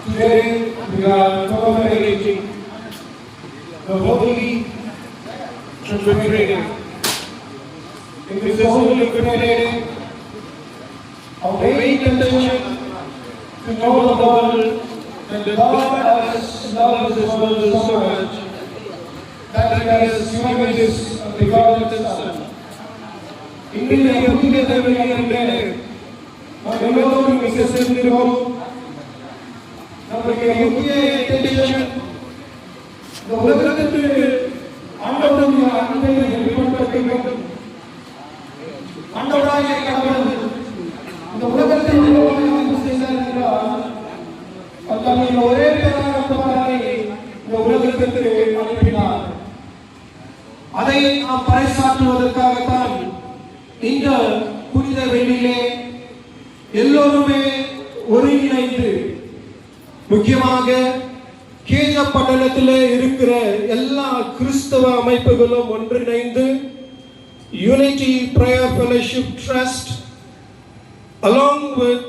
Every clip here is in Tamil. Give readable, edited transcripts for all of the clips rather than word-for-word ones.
Today we are commemorating the Holy Trinity. In this Holy Trinity, our main intention to know the world that God has loved this world so much that He has given His begotten Son. இன்றைய புதிய தேவையிலே நாம் எல்லோரும் விசுவாசிக்கிறோம். நம்முடைய முக்கிய இன்டென்ஷன் இந்த உலகத்திற்கு ஆண்டவருடைய அன்பை வெளிப்படுத்த வேண்டும். ஆண்டவராகிய கடவுள் இந்த உலகத்தில் அன்பு செய்தார் என்றால் தன்னுடைய ஒரே பேரான குமாரனை இந்த உலகத்திற்கு அனுப்பினார். அதை நாம் பறைசாற்றுவதற்காகத்தான் இந்த புனித வெள்ளியிலே எல்லோருமே ஒருங்கிணைந்து, முக்கியமாக கேஜ பட்டணத்திலே இருக்கிற எல்லா கிறிஸ்தவ அமைப்புகளும் ஒன்றிணைந்து unity prayer fellowship trust along with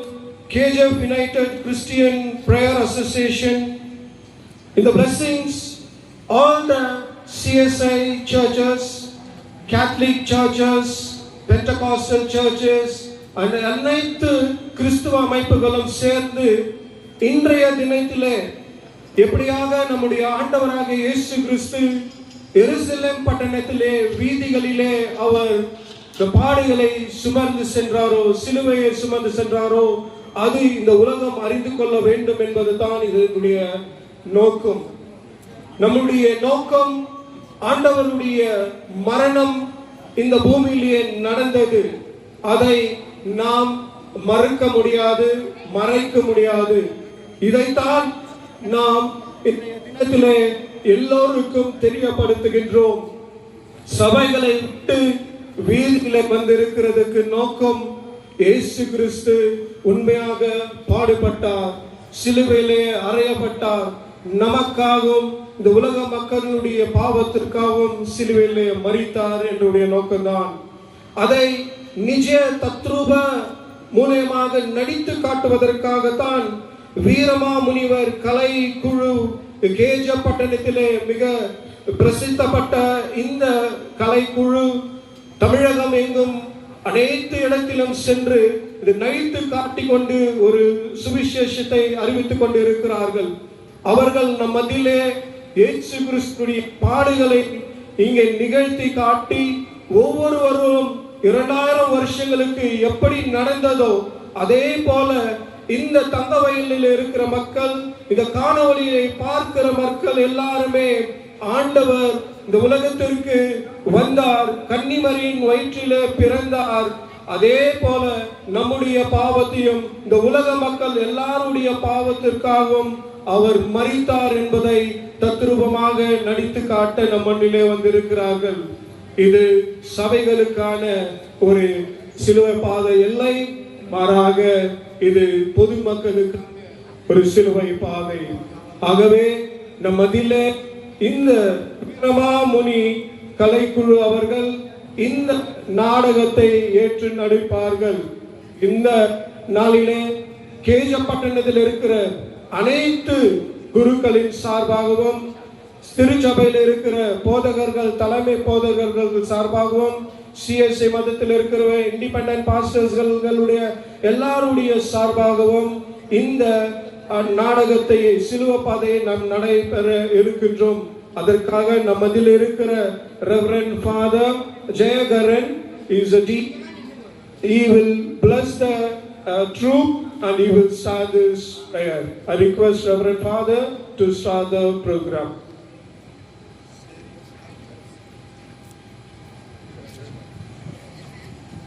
KJF United Christian Prayer Association, in the blessings all the CSI churches, Catholic churches, Pentecostal churches and அனைத்து கிறிஸ்தவ அமைப்புகளும் சேர்ந்து இன்றைய தினத்திலே எப்படியாக நம்முடைய ஆண்டவராக இயேசு கிறிஸ்து எருசலேம் பட்டணத்திலே வீதிகளிலே அவர் பாடுகளை சுமந்து சென்றாரோ, சிலுவையை சுமந்து சென்றாரோ, அது இந்த உலகம் அறிந்து கொள்ள வேண்டும் என்பதுதான் இதனுடைய நோக்கம். நம்முடைய நோக்கம் ஆண்டவருடைய மரணம் இந்த பூமியிலே நடந்தது. அதை நாம் மறுக்க முடியாது, மறைக்க முடியாது. இதைத்தான் நாம் இன்றைய தினத்திலே எல்லோருக்கும் தெரியப்படுத்துகின்றோம். சபைகளை விட்டு வீதியிலே வந்திருக்கிறதுக்கு நோக்கம் இயேசு கிறிஸ்து உண்மையாக பாடுபட்டார், சிலுவையிலே அறையப்பட்டார், நமக்காகவும் இந்த உலக மக்களுடைய பாவத்திற்காகவும் சிலுவையிலே மரித்தார் என்னுடைய நோக்கம்தான். அதை நிஜ தத்ரூப மூலமாக நடித்து காட்டுவதற்காகத்தான் வீரமா முனிவர் கலை குழு கேஜ பட்டணத்திலே மிக பிரசித்தப்பட்ட இந்த கலைக்குழு தமிழகம் எங்கும் அனைத்து இடத்திலும் சென்று இது நடித்து காட்டிக்கொண்டு ஒரு சுவிசேஷத்தை அறிவித்துக் கொண்டு இருக்கிறார்கள். அவர்கள் நம் மத்தியிலே இயேசு கிறிஸ்துவின் பாடுகளை இங்கே நிகழ்த்தி காட்டி ஒவ்வொருவரும் 2000 வருஷங்களுக்கு எப்படி நடந்ததோ அதே போல இந்த தங்கவயலில் இருக்கிற மக்கள், இந்த காணொளியை பார்க்கிற மக்கள் எல்லாருமே ஆண்டவர் இந்த உலகத்திற்கு வந்தார், கன்னிமரியின் வயிற்றிலே பிறந்தார், அதே போல நம்முடைய பாவத்தையும் இந்த உலக மக்கள் எல்லாருடைய பாவத்திற்காகவும் அவர் மரித்தார் என்பதை தத்ரூபமாக நடித்து காட்ட நம் மண்ணிலே வந்திருக்கிறார்கள். இது சபைகளுக்கான ஒரு சிலுவை பாதை இல்லை, மாறாக இது பொதுமக்களுக்கு ஒரு சிலுவை பாதை. ஆகவே நம் மத்தியிலே இந்த வீரமாமுனி கலைக்குழு அவர்கள் இந்த நாடகத்தை ஏற்று நடிப்பார்கள். இந்த நாளிலே கேஜ பட்டணத்தில் இருக்கிற அனைத்து குருக்களின் சார்பாகவும், திருச்சபையில் இருக்கிற போதகர்கள், தலைமை போதகர்கள் சார்பாகவும், சிஎஸ்ஐ மதத்தில் இருக்கிற இண்டிபெண்டன்ட் பாஸ்டர்ஸ்களுடைய எல்லாருடைய சார்பாகவும் இந்த நாடகத்தை சிலுவை பாதையை நாம் நடைபெற இருக்கின்றோம். அதற்காக நம்மதில் இருக்கிற reverend father Jeyakaran is a deep. He will bless the troop and he will start this prayer. I request Reverend Father to start the program.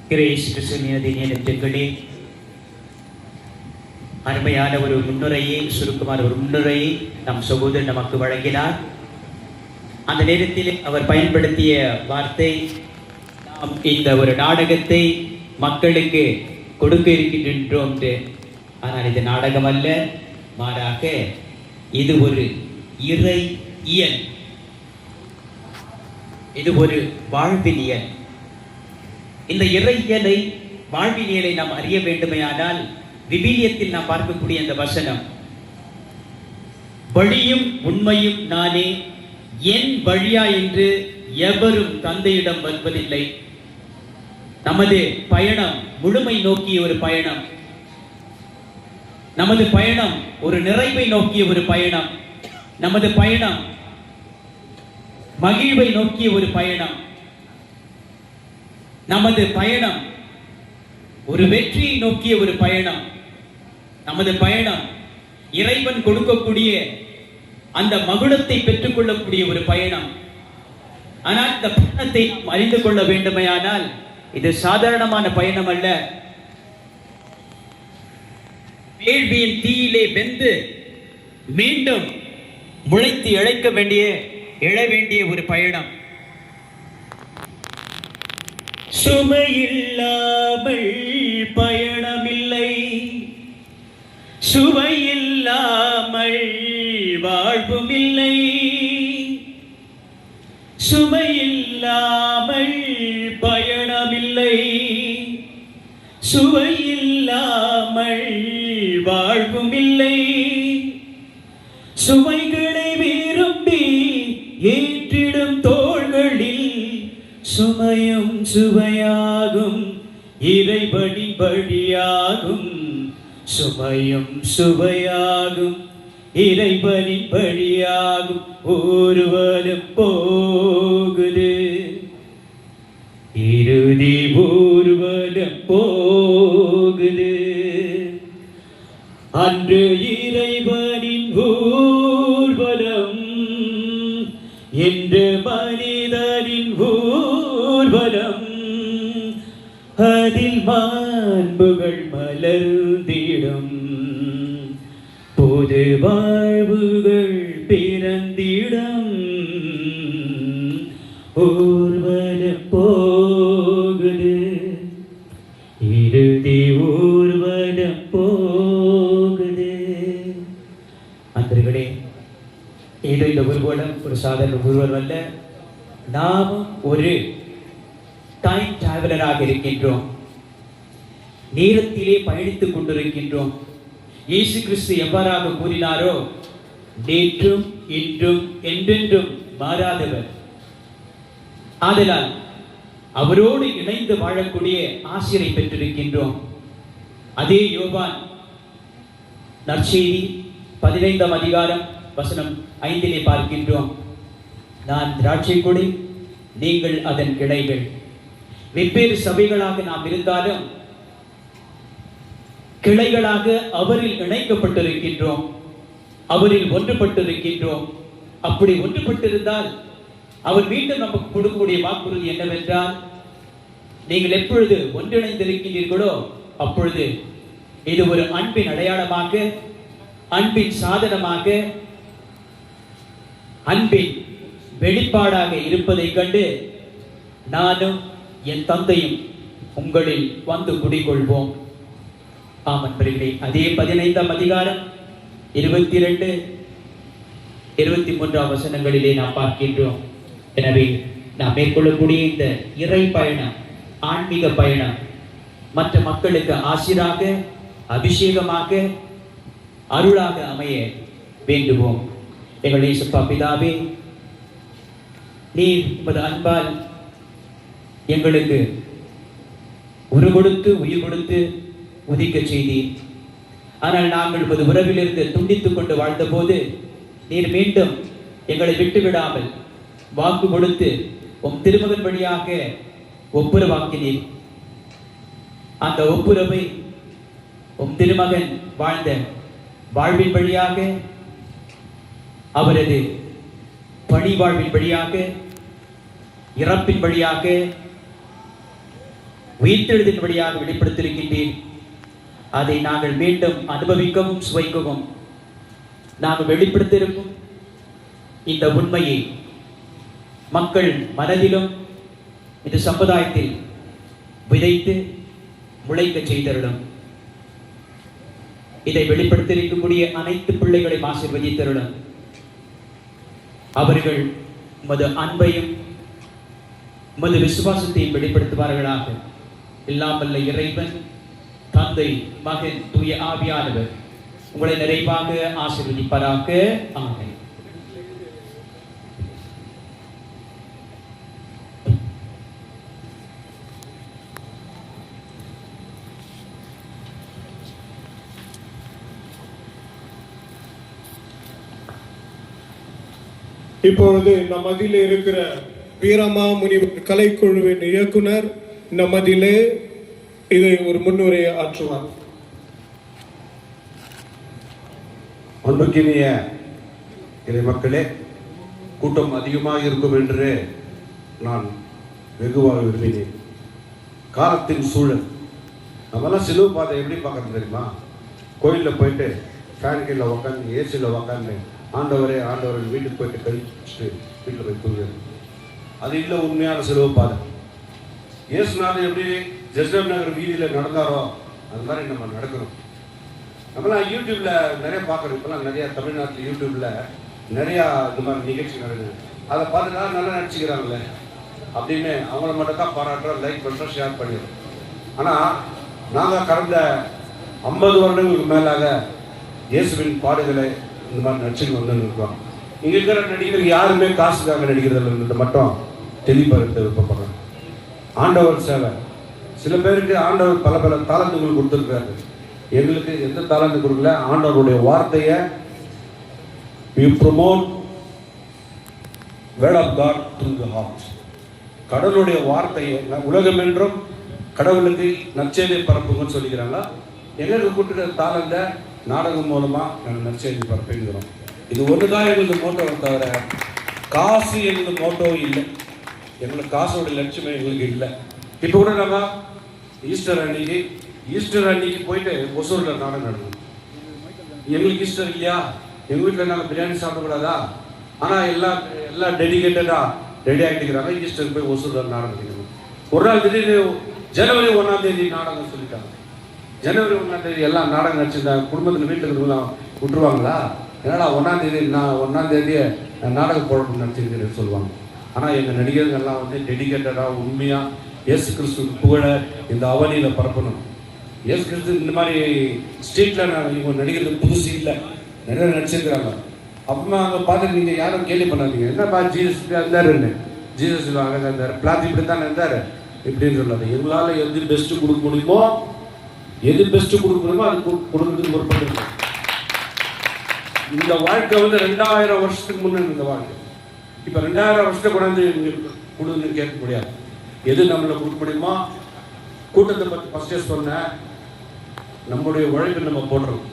Grace கிறிஸ்துவின் நேரத்திற்குள்ளே அருமையான ஒரு முன்னுரையை, சுருக்கமான ஒரு முன்னுரையை நம் சகோதரர் நமக்கு வழங்கினார். அந்த நேரத்தில் அவர் பயன்படுத்திய வார்த்தை, நாம் இந்த ஒரு நாடகத்தை மக்களுக்கு கொடுக்க இருக்கின்றோம். ஆனால் இது நாடகம் அல்ல, மாறாக இது ஒரு இறை இயல், இது ஒரு வாழ்வியல். இந்த இறை இயலை, வாழ்வியலை நாம் அறிய வேண்டுமையானால் விவிலியத்தில் நாம் பார்க்கக்கூடிய அந்த வசனம், வழியும் உண்மையும் நானே, என் வழியா என்று எவரும் தந்தையிடம் வருவதில்லை. நமது பயணம் முழுமை நோக்கிய ஒரு பயணம், நமது பயணம் ஒரு நிறைவை நோக்கிய ஒரு பயணம், நமது பயணம் மகிழ்வை நோக்கிய ஒரு பயணம், நமது பயணம் ஒரு வெற்றியை நோக்கிய ஒரு பயணம், நமது பயணம் இறைவன் கொடுக்கக்கூடிய அந்த மகுடத்தை பெற்றுக்கொள்ளக்கூடிய ஒரு பயணம். ஆனால் இந்த பயணத்தை அறிந்து கொள்ள வேண்டுமையானால் இது சாதாரணமான பயணம் அல்ல. வேள்வியின் தீயிலே வெந்து மீண்டும் முளைத்து எழ வேண்டிய ஒரு பயணம். சுமையில்லாமல் பயணமில்லை, சுவையில்லாமல் வாழ்வும் இல்லை, சுமையில்லாமல் பயணமில்லை, சுவையில்லாமல் வாழ்வும் இல்லை. சுமைகளை விரும்பி ஏற்றிடும் தோள்களில் சுமையும் சுவையாகும், இறைவனி வழியாகும். சுமையும் சுவையாகும், இறைவனி வழியாகும். ஒருவரும் போகுது, இறுதி ஊர்வலம் போகுது. அன்று இறைவனின் ஊர்வலம், என்று மனிதனின் ஊர்வலம். அதில் மாண்புகள் மலர்ந்திடும், புது வாழ்வுகள் பிறந்திடும். ஊர்வலம் போகுது, இறுதி ஊர்வலம் போகுது. அன்பர்களே, இது இந்த ஊர்வலம் ஒரு சாதாரண ஊர்வலம் அல்ல. நாமும் ஒரு டைம் டிராவலராக இருக்கின்றோம், நேரத்திலே பயணித்துக் கொண்டிருக்கின்றோம். இயேசு கிறிஸ்து எவ்வாறாக கூறினாரோ, நேற்றும் இன்றும் என்றென்றும் மாறாதவர். ஆதலால் அவரோடு இணைந்து வாழக்கூடிய ஆசிரை பெற்றிருக்கின்றோம். அதே யோவான் நற்செய்தி 15ஆம் அதிகாரம் வசனம் 5 பார்க்கின்றோம். நான் திராட்சை கொடி, நீங்கள் அதன் கிளைகள். வெவ்வேறு சபைகளாக நாம் இருந்தாலும் கிளைகளாக அவரில் இணைக்கப்பட்டிருக்கின்றோம், அவரில் ஒன்றுபட்டிருக்கின்றோம். அப்படி ஒன்றுபட்டிருந்தால் அவர் மீண்டும் நமக்கு கொடுக்கக்கூடிய வாக்குறுதி என்னவென்றால், நீங்கள் எப்பொழுது ஒன்றிணைந்திருக்கிறீர்களோ அப்பொழுது இது ஒரு அன்பின் அடையாளமாக, அன்பின் சாதனமாக, அன்பின் வெளிப்பாடாக இருப்பதை கண்டு நானும் என் தந்தையும் உங்களில் வந்து குடிகொள்வோம். ஆமன்பர்களே, அதே 15ஆம் அதிகாரம் 22, 23 வசனங்களிலே நாம் பார்க்கின்றோம். எனவே நாம் மேற்கொள்ளக்கூடிய இந்த இறை பயணம், ஆன்மீக பயணம் மற்ற மக்களுக்கு ஆசிராக, அபிஷேகமாக, அருளாக அமைய வேண்டுவோம். எங்கள் இயேசுப்பா பிதாவே, நீர் உமது அன்பால் எங்களுக்கு உரு கொடுத்து உயிர் கொடுத்து உதிக்க செய்தீர். ஆனால் நாங்கள் உமது உறவிலிருந்து துண்டித்துக் கொண்டு வாழ்ந்த போது நீர் மீண்டும் எங்களை விட்டு விடாமல் வாக்கு கொடுத்து உம் திருமகன் வழியாக ஒப்புரவாக்கினீர். அந்த ஒப்புரவை உம் திருமகன் வாழ்ந்த வாழ்வின் வழியாக, அவரது பணி வாழ்வின் வழியாக, இறப்பின் வழியாக, உயிர்த்தெழுதின் வழியாக வெளிப்படுத்தியிருக்கின்றீர். அதை நாங்கள் மீண்டும் அனுபவிக்கவும் சுவைக்கவும் நாங்கள் வெளிப்படுத்தியிருக்கும் இந்த உண்மையை மக்கள் மனதிலும் இந்த சமுதாயத்தில் விதைத்து முளைக்க செய்தருளும். இதை வெளிப்படுத்தியிருக்கக்கூடிய அனைத்து பிள்ளைகளையும் ஆசீர்வதித்தருளும். அவர்கள் உமது அன்பையும் உமது விசுவாசத்தையும் வெளிப்படுத்துவார்களாக. இல்லாமல்ல இறைவன், தந்தை, மகன், தூய ஆவியானவர் உங்களை நிறைவாக ஆசீர்வதிப்பாராக. ஆமென். இப்பொழுது நம் மத்தியிலே இருக்கிற வீரமா முனிவர் கலைக்குழுவின் இயக்குனர் நம் மத்தியிலே இதை ஒரு முன்னுரையை ஆற்றுவார். அன்புக்கினிய இறை மக்களே, கூட்டம் அதிகமாக இருக்கும் என்று நான் வெகுவாக விரும்பினேன். காலத்தின் சூழல், நம்மளாம் சிலுவை பாதை எப்படி பார்க்கறது தெரியுமா? கோயிலில் போயிட்டு ஃபேன் கீழே உக்காந்து ஏசியில் உக்காந்து ஆண்டவரே ஆண்டவர் வீட்டுக்கு போயிட்டு கழிச்சுட்டு வீட்டில் போய் தூங்குறது. அது இல்லை உண்மையான சிலுவை பாதை. இயேசுநாதர் எப்படி ஜெருசலேம் நகர் வீதியில் நடந்தாரோ அது மாதிரி நம்ம நடக்கணும். நம்மளாம் யூடியூப்ல நிறைய பார்க்குறோம். இப்போலாம் நிறைய தமிழ்நாட்டில் யூடியூப்ல நிறையா இந்த மாதிரி நிகழ்ச்சி நடக்குது. அதை பார்த்துட்டா நல்லா நடிச்சுக்கிறாங்களே அப்படின்னு அவங்கள மட்டும் தான் பாராட்டுறோம், லைக் பண்ணுறோம், ஷேர் பண்ணிடுறோம். ஆனால் நாங்கள் கடந்த 50 வருடங்களுக்கு மேலாக இயேசுவின் பாடுகளை இந்த மாதிரி நடிச்சுட்டு வந்து இருக்கோம். இங்கே இருக்கிற நடிகர்கள் யாருமே காசுக்காக நடிக்கிறதில்லை மட்டும் தெளிவுபடுத்த விருப்பப்படுறோம். ஆண்டவர் சேவை, சில பேருக்கு ஆண்டவர் பல பல தாளந்துகள் கொடுத்துருக்காரு. எங்களுக்கு எந்த தாளந்து கொடுக்கல. ஆண்டவருடைய வார்த்தையை we promote word of God through the heart. கடவுளுடைய வார்த்தையை உலகம் என்றும் கடவுளுக்கு நற்செய்தியை பரப்புங்கன்னு சொல்லிக்கிறாங்க. எங்களுக்கு கொடுக்குற தாளந்த நாடகம் மூலமாக நாங்கள் நற்செய்தி பரப்புகிறோம். இது ஒன்று தான் எங்களுக்கு மோட்டோவை தவிர காசு எங்களுக்கு மோட்டோ இல்லை. எங்களுக்கு காசோட லட்சியமே எங்களுக்கு இல்லை. இப்போ கூட நம்ம ஈஸ்டர் அன்னைக்கு போயிட்டு ஒசூரில் நாடகம் நடக்கும். எங்களுக்கு ஈஸ்டர் இல்லையா, எங்கள் வீட்டில் நாங்கள் பிரியாணி சாப்பிடக்கூடாதா? ஆனால் எல்லாம் டெடிகேட்டடாக ரெடி ஆகிட்டுக்கிறாங்க. ஈஸ்டருக்கு போய் ஒசூரில் நாடகம் எடுக்கணும். ஒரு நாள் திடீர்னு ஜனவரி 1ஆம் தேதி நாடகம் சொல்லிட்டாங்க. ஜனவரி 1ஆம் தேதி எல்லாம் நாடகம் நடிச்சிருந்தாங்க. குடும்பத்தில் வீட்டில் இருக்கிறவங்களாம் விட்டுருவாங்களா? என்னடா 1ஆம் தேதி நான் 1ஆம் தேதியை நாடக போட நடிச்சிருக்கிறேன்னு சொல்லுவாங்க. ஆனால் எங்கள் நடிகர்கள்லாம் வந்து டெடிகேட்டடாக உண்மையாக இயேசு கிறிஸ்துவுக்கு புகழ இந்த அவனியில் பரப்பணும். இயேசு கிறிஸ்து இந்த மாதிரி ஸ்ட்ரீட்டில் இவங்க நடிகர்கள் புதுசு இல்லை, நிறைய நடிச்சிருக்கிறாங்க. அப்புறமா அங்கே பார்த்துட்டு நீங்கள் யாரும் கேள்வி பண்ணாதீங்க, என்னப்பா ஜீசஸ் இருந்தாருன்னு. ஜீசஸ் அங்கே இருந்தார், பிளாத்தி இப்படி தான் இருந்தார் இப்படின்னு சொல்லாது. எங்களால் எது பெஸ்ட்டு கொடுக்க முடியுமோ, எது பெஸ்ட்டு கொடுக்க முடியுமோ அது கொடுக்கறதுக்கு பொறுப்பட்டு. இந்த வாழ்க்கை வந்து 2000 வருஷத்துக்கு முன்னே இந்த வாழ்க்கை. இப்போ 2000 வருஷத்தை கொண்டாந்து கொடுன்னு கேட்க முடியாது. எது நம்மளை கொடுக்க முடியுமோ. கூட்டத்தை பற்றி ஃபஸ்ட்டே சொன்னேன், நம்முடைய உழைப்பு நம்ம போடுறோம்.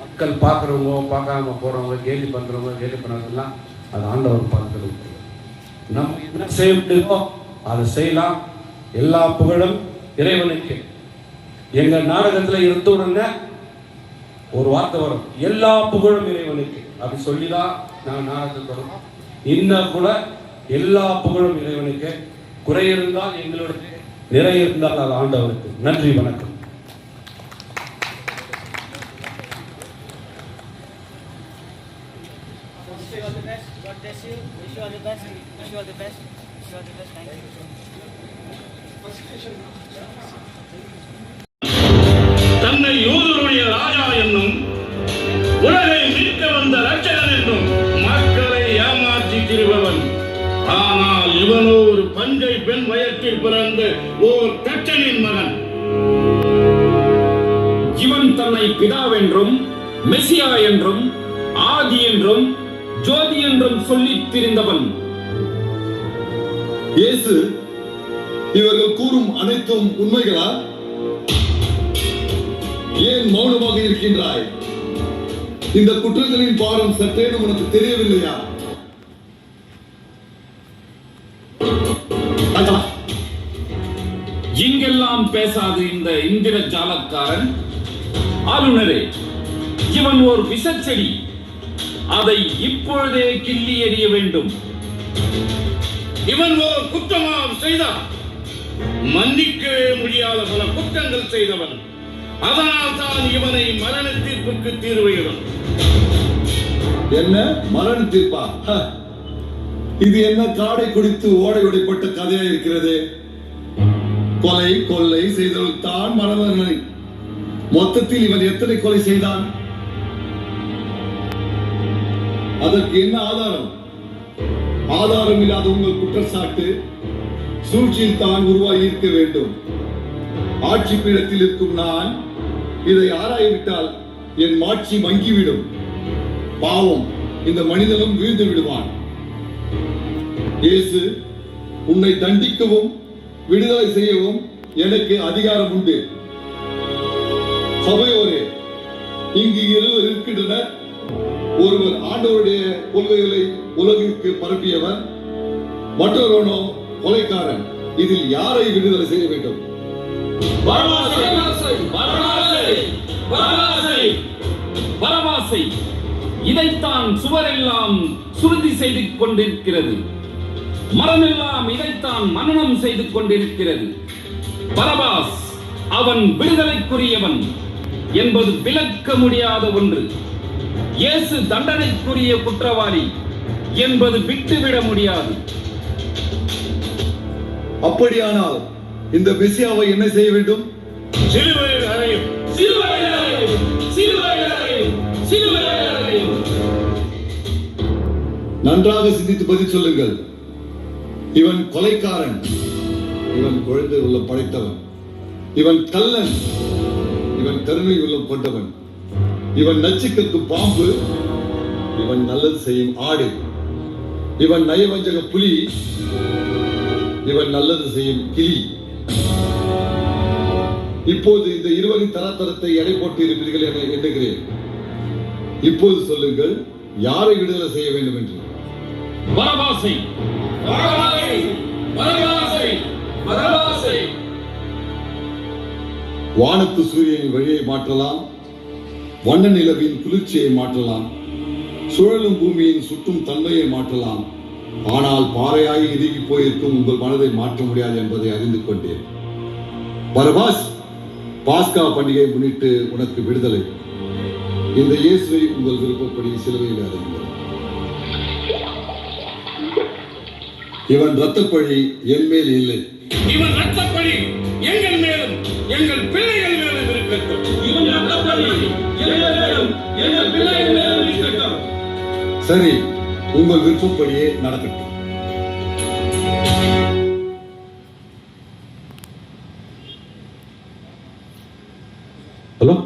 மக்கள் பார்க்குறவங்க பார்க்காம போகிறவங்க, கேலி பண்ணுறவங்க கேலி பண்ணுறதெல்லாம் அது ஆண்டவர் பார்க்குறது. நம்ம என்ன செய்ய முடியுமோ அதை செய்யலாம். எல்லா புகழும் இறைவனுக்கு. எங்கள் நாடகத்தில் இருந்த உடனே ஒரு வார்த்தை வரும், எல்லா புகழும் இறைவனுக்கு. அப்படி சொல்லி தான் நாங்கள் நாடகத்துக்கு வரோம். இன்னும் கூட எல்லா புகழும் இறைவனுக்கு. குறை இருந்தால் எங்களுடைய, நிறை இருந்தால் அது ஆண்டவருக்கு. நன்றி, வணக்கம். தன்னை யூதருடைய ராஜா என்னும், உலகை மீட்க வந்த ரட்சகன் என்றும் மக்களை ஏமாற்றி திரிபவன். ஆனால் இவனோ ஒரு பஞ்சை பெண் வயற்றில் பிறந்த ஓர் தச்சனின் மகன். இவன் தன்னை பிதாவென்றும் மெசியா என்றும் ஆதி என்றும் ஜோதி என்றும் சொல்லித் திரிந்தவன். இயேசு, இவர்கள் கூறும் அனைத்தும் உண்மைகளா? ஏன் மௌனமாக இருக்கின்றாய்? இந்த குற்றங்களின் பாரம் சற்றேனும் உனக்கு தெரியவில்லையா? இங்கெல்லாம் பேசாது இந்த இந்திர ஜாலக்காரன். ஆளுநரே, இவன் ஒரு விஷச்செடி. அதை இப்பொழுதே கிள்ளி எறிய வேண்டும். இவன் ஒரு குற்றமா செய்தான். மன்னிக்கவே முடியாத பல குற்றங்கள் செய்தவன். அதனால் தான் இவனை மரண தீர்ப்புக்கு தீர்வையிடும். என்ன மரண தீர்ப்பா? இது என்ன காடை குடித்து ஓடை உடைப்பட்ட கதையா இருக்கிறது? கொலை கொள்ளை செய்தவர்கள் தான் மரண தண்டனை. மொத்தத்தில் இவன் எத்தனை கொலை செய்தான்? அதற்கு என்ன ஆதாரம்? ஆதாரம் இல்லாத உங்கள் குற்றச்சாட்டு சூழ்ச்சியில் தான் உருவாகி இருக்க வேண்டும். ஆட்சி பீடத்தில் இருக்கும் நான் இதை ஆராய்விட்டால் என் மாட்சி மங்கிவிடும். பாவம், இந்த மனிதனும் வீழ்ந்து விடுவான். இயேசு, உன்னை தண்டிக்கவும் விடுதலை செய்யவும் எனக்கு அதிகாரம் உண்டு. சபையோரே, இங்கு இருவர் இருக்கின்றனர். ஒருவர் ஆண்டவருடைய கொள்கைகளை உலகிற்கு பரப்பியவர், மற்றொருவனோ கொலைக்காரன். இதில் யாரை விடுதலை செய்ய வேண்டும்? பரபாசை. இதைத்தான் சுவரெல்லாம் சுருதி செய்து கொண்டிருக்கிறது. மரமெல்லாம் இதைத்தான் மனனம் செய்து கொண்டிருக்கிறது. பரபாஸ் அவன் விடுதலைக்குரியவன் என்பது விளக்க முடியாத ஒன்று. இயேசு தண்டனைக்குரிய குற்றவாளி என்பது விட்டுவிட முடியாது. அப்படியானால் இந்த மெசியாவை என்ன செய்ய வேண்டும்? சிலுவையில் அறையும். சிலுவையில் அறையும். சிலுவையில் அறையும். சிலுவையில் அறையும். நன்றாக சிந்தித்து பதில் சொல்லுங்கள். இவன் கொலைக்காரன். இவன் குழந்தை உள்ளம் படைத்தவன். இவன் கள்ளன். இவன் கருணை உள்ளம் கொண்டவன். இவன் நச்சுக்கு பாம்பு. இவன் நல்லது செய்யும் ஆடு. இவன் நயவஞ்சக புலி. இவன் நல்லது செய்யும் கிளி. இப்போது இந்த இருவரின் தரத்தரத்தை எடை போட்டு இருப்பீர்கள் என எண்ணுகிறேன். இப்போது சொல்லுங்கள், யாரை விடுதலை செய்ய வேண்டும் என்று? பரபாசை. பரபாசை. பரபாசை. பரபாசை. வானத்து சூரியனின் வழியை மாற்றலாம், வண்ண நிலவின் குளிர்ச்சியை மாற்றலாம், சுழலும் பூமியின் சுற்றும் தன்மையை மாற்றலாம். ஆனால் பாறையாய் இறுகி போயிருக்கும் உங்கள் மனதை மாற்ற முடியாது என்பதை அறிந்து கொண்டேன். பரபாஸ், பாஸ்கா பண்டிகையை முன்னிட்டு உனக்கு விடுதலை. இந்த இயேசுவை உங்கள் விருப்பப்படி சிலுவையில் அறையுங்கள். இவன் இரத்தப்பழி என் மேல் இல்லை. இவன் இரத்தப்பழி எங்கள் மேலும் எங்கள் பிள்ளைகள் மேலும் இருக்கட்டும். இவன் இரத்தப்பழி எங்கள் மேலும் எங்கள் பிள்ளைகள் மேலும் இருக்கட்டும். சரி, உங்கள் விருப்பப்படியே நடக்கட்டும். ஹலோ,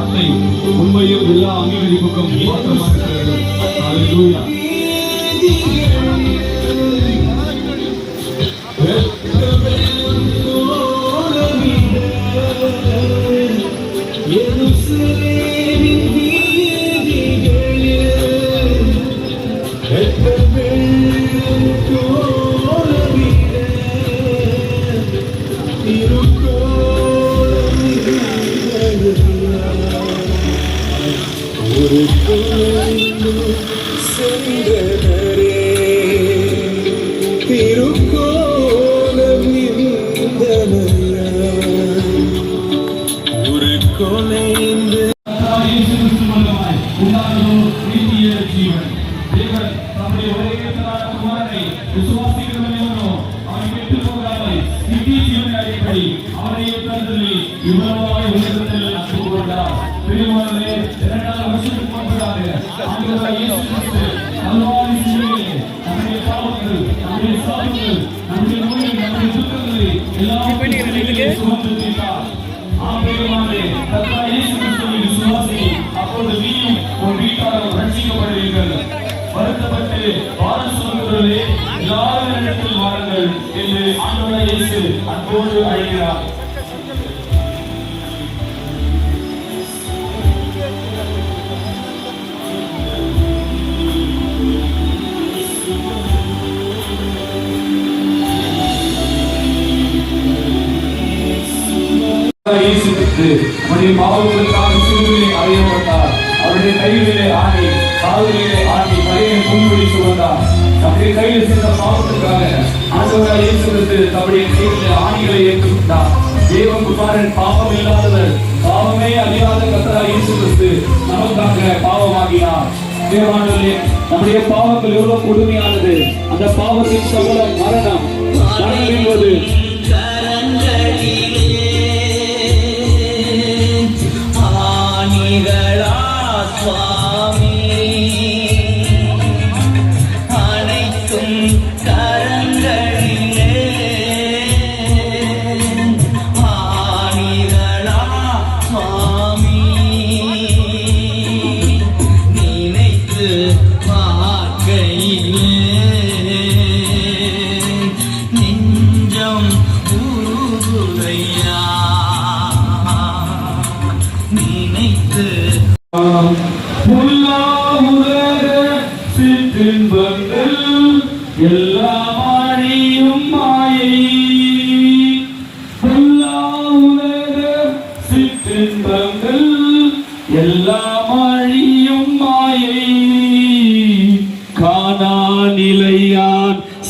வார்த்தை உண்மையும் எல்லா அங்கீகரிப்புக்கும் பாத்திரமாக இருக்கிறது. ஹல்லேலூயா. அவருடைய பாவங்களுக்காக சிலுவையிலே அறையப்பட்டார். அவருடைய கைகளிலே ஆணி, கால்களிலே ஆணி, தலையை முன்வழி சுமந்தார். நம்முடைய கையில் செய்த பாவத்துக்காக ஆண்டவராகிய இயேசு கிறிஸ்து தம்முடைய கைகளிலே ஆணிகளை ஏற்றுக்கொண்டார். தேவகுமாரன் பாவம் இல்லாதவர், பாவமே அறியாத கர்த்தராகிய இயேசு கிறிஸ்து நமக்காக பாவமாகினார். தேவனாலே நம்முடைய பாவங்கள் எவ்வளவு கொடுமையானது. அந்த பாவத்தின் சம்பளம் மரணம். மரணம் என்பது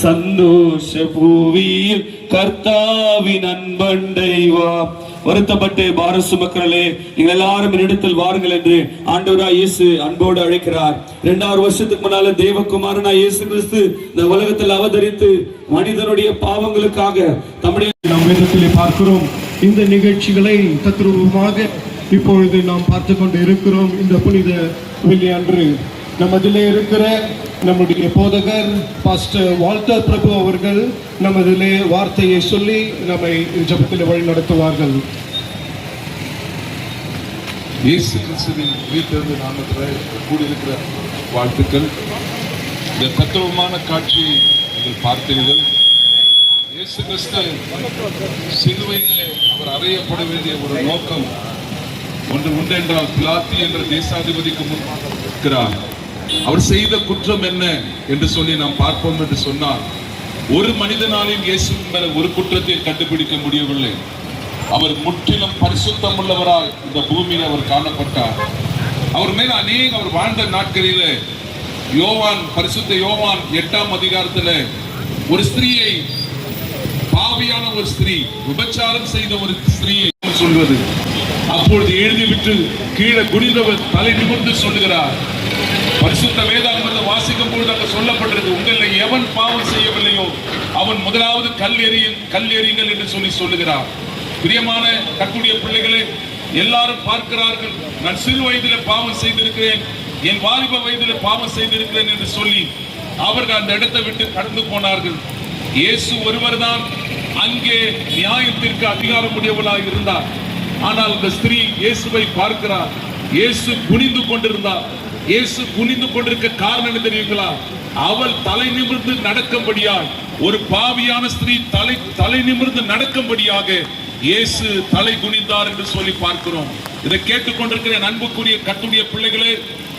சந்தோஷ பூவியில் கர்த்தாவின் அன்பண்டை வா. வருத்தப்பட்டு பார சுமக்கிறே, நீங்கள் எல்லாரும் என்னிடத்தில் வாருங்கள் என்று ஆண்டவராய் இயேசு அன்போடு அழைக்கிறார். 2000 வருஷத்துக்கு முன்னால தேவகுமாரனாய் இயேசு கிறிஸ்து இந்த உலகத்தில் அவதரித்து மனிதனுடைய பாவங்களுக்காக தம்முடைய வேதத்திலே பார்க்கிறோம். இந்த நிகழ்ச்சிகளை தத்ரூபமாக இப்பொழுது நாம் பார்த்து கொண்டு இருக்கிறோம். இந்த புனித வெள்ளி அன்று நமதிலே இருக்கிற நம்முடைய போதகர் பாஸ்டர் வால்டர் பிரபு அவர்கள் நமதிலே வார்த்தையை சொல்லி நம்மை ஜெபத்தில் வழி நடத்துவார்கள். இயேசு கிறிஸ்துவின் உயிர்த்தெழுந்த நாமத்தில் கூடியிருக்கிற வாழ்த்துக்கள். இந்த தத்துவமான காட்சியை நீங்கள் பார்த்தீர்கள். இயேசு கிறிஸ்து சிலுவையிலே அவர் அறையப்பட வேண்டிய ஒரு நோக்கம் ஒன்று உண்டென்றால் பிலாத்தி என்ற தேசாதிபதிக்கு முன் இருக்கிறார். அவர் செய்த குற்றம் என்ன என்று சொல்லி நாம் பார்ப்போம் என்று சொன்னார். ஒரு மனிதனாலும் இயேசுவின் மேல ஒரு குற்றத்தை கண்டுபிடிக்க முடியவில்லை. அவர் முற்றிலும் பரிசுத்தம் உள்ளவரால் இந்த பூமியில் அவர் காணப்பட்டார். அவர் மேல அவர் வாழ்ந்த நாட்களிலே யோவான், பரிசுத்த யோவான் 8ஆம் அதிகாரத்தில் ஒரு ஸ்திரீயை, பாவியான ஒரு ஸ்திரீ, விபச்சாரம் செய்த ஒரு ஸ்திரீயை சொல்வது, அப்பொழுது எழுதிவிட்டு கீழே குனிந்தவர் தலை நிமிர்ந்து சொல்லுகிறார். பரிசுத்த வேதாகமத்தை வாசிக்கும் பொழுது அங்கு சொல்லப்பட்டிருக்கு, உங்களில் எவன் பாவம் செய்யவில்லையோ அவன் முதலாவது கல்லெறியுங்கள் என்று சொல்லுகிறார். பிரியமான கர்த்தருடைய பிள்ளைகளே, எல்லாரும் பார்க்கிறார்கள், நான் சிறு வயதில் பாவம் செய்திருக்கிறேன், என் வாலிப வயதில் பாவம் செய்திருக்கிறேன் என்று சொல்லி அவர்கள் அந்த இடத்தை விட்டு கடந்து போனார்கள். இயேசு ஒருவர் தான் அங்கே நியாயத்திற்கு அதிகாரம் உடையவராக இருந்தார். ஆனால் இந்த ஸ்திரீ இயேசுவை பார்க்கிறார். இயேசு குனிந்து கொண்டிருந்தார். இயேசு குனிந்து கொண்டிருக்க காரணம் என்ன தெரியுங்களா? அவள் தலை நிமிர்ந்து நடக்கும்படியாய், ஒரு பாவியான ஸ்திரீ தலை நிமிர்ந்து நடக்கும்படியாக இயேசு தலை குனிந்தார் என்று சொல்லி பார்க்கிறோம். இதை கேட்டுக்கொண்டிருக்கிற அன்புக்குரிய கர்த்தருடைய பிள்ளைகளே,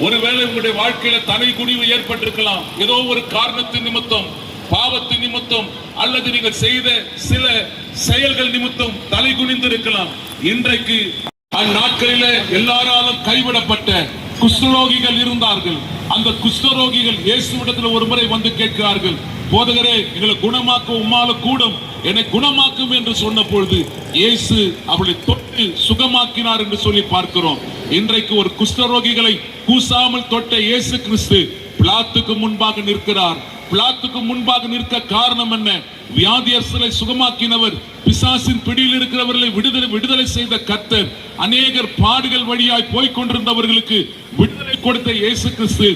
ஒருவேளை உங்களுடைய வாழ்க்கையில தலை குனிவு ஏற்பட்டிருக்கலாம். ஏதோ ஒரு காரணத்தின் நிமித்தம், பாவத்தின் நிமித்தம், அல்லது நீங்கள் செய்த சில செயல்கள் நிமித்தம் தலை குனிந்து இருக்கலாம். இன்றைக்கு அந்நாட்களில எல்லாராலும் கைவிடப்பட்ட குஷ்டரோகிகள் இருந்தார்கள். அந்த குஷ்டரோகிகள் இயேசுவிடத்தில் ஒரு முறை வந்து கேட்கிறார்கள், போதகரே, எங்களை குணமாக்க உம்மால கூடும், என்னை குணமாக்கும் என்று சொன்ன பொழுது இயேசு அவளை தொட்டு சுகமாக்கினார் என்று சொல்லி பார்க்கிறோம். இன்றைக்கு ஒரு குஷ்டரோகிகளை கூசாமல் தொட்ட இயேசு கிறிஸ்து பிலாத்துக்கு முன்பாக நிற்கிறார். பிலாத்துக்கு முன்பாக நிற்க காரணம் என்ன? வியாதியர்களை சுகமாக்கினவர், பிசாசின் பிடியில் இருக்கிறவர்களை விடுதலை செய்த கர்த்தர், அநேகர் பாடுகள் வழியாய் போய்கொண்டிருந்தவர்களுக்கு விடுதலை கொடுத்த இயேசு கிறிஸ்து.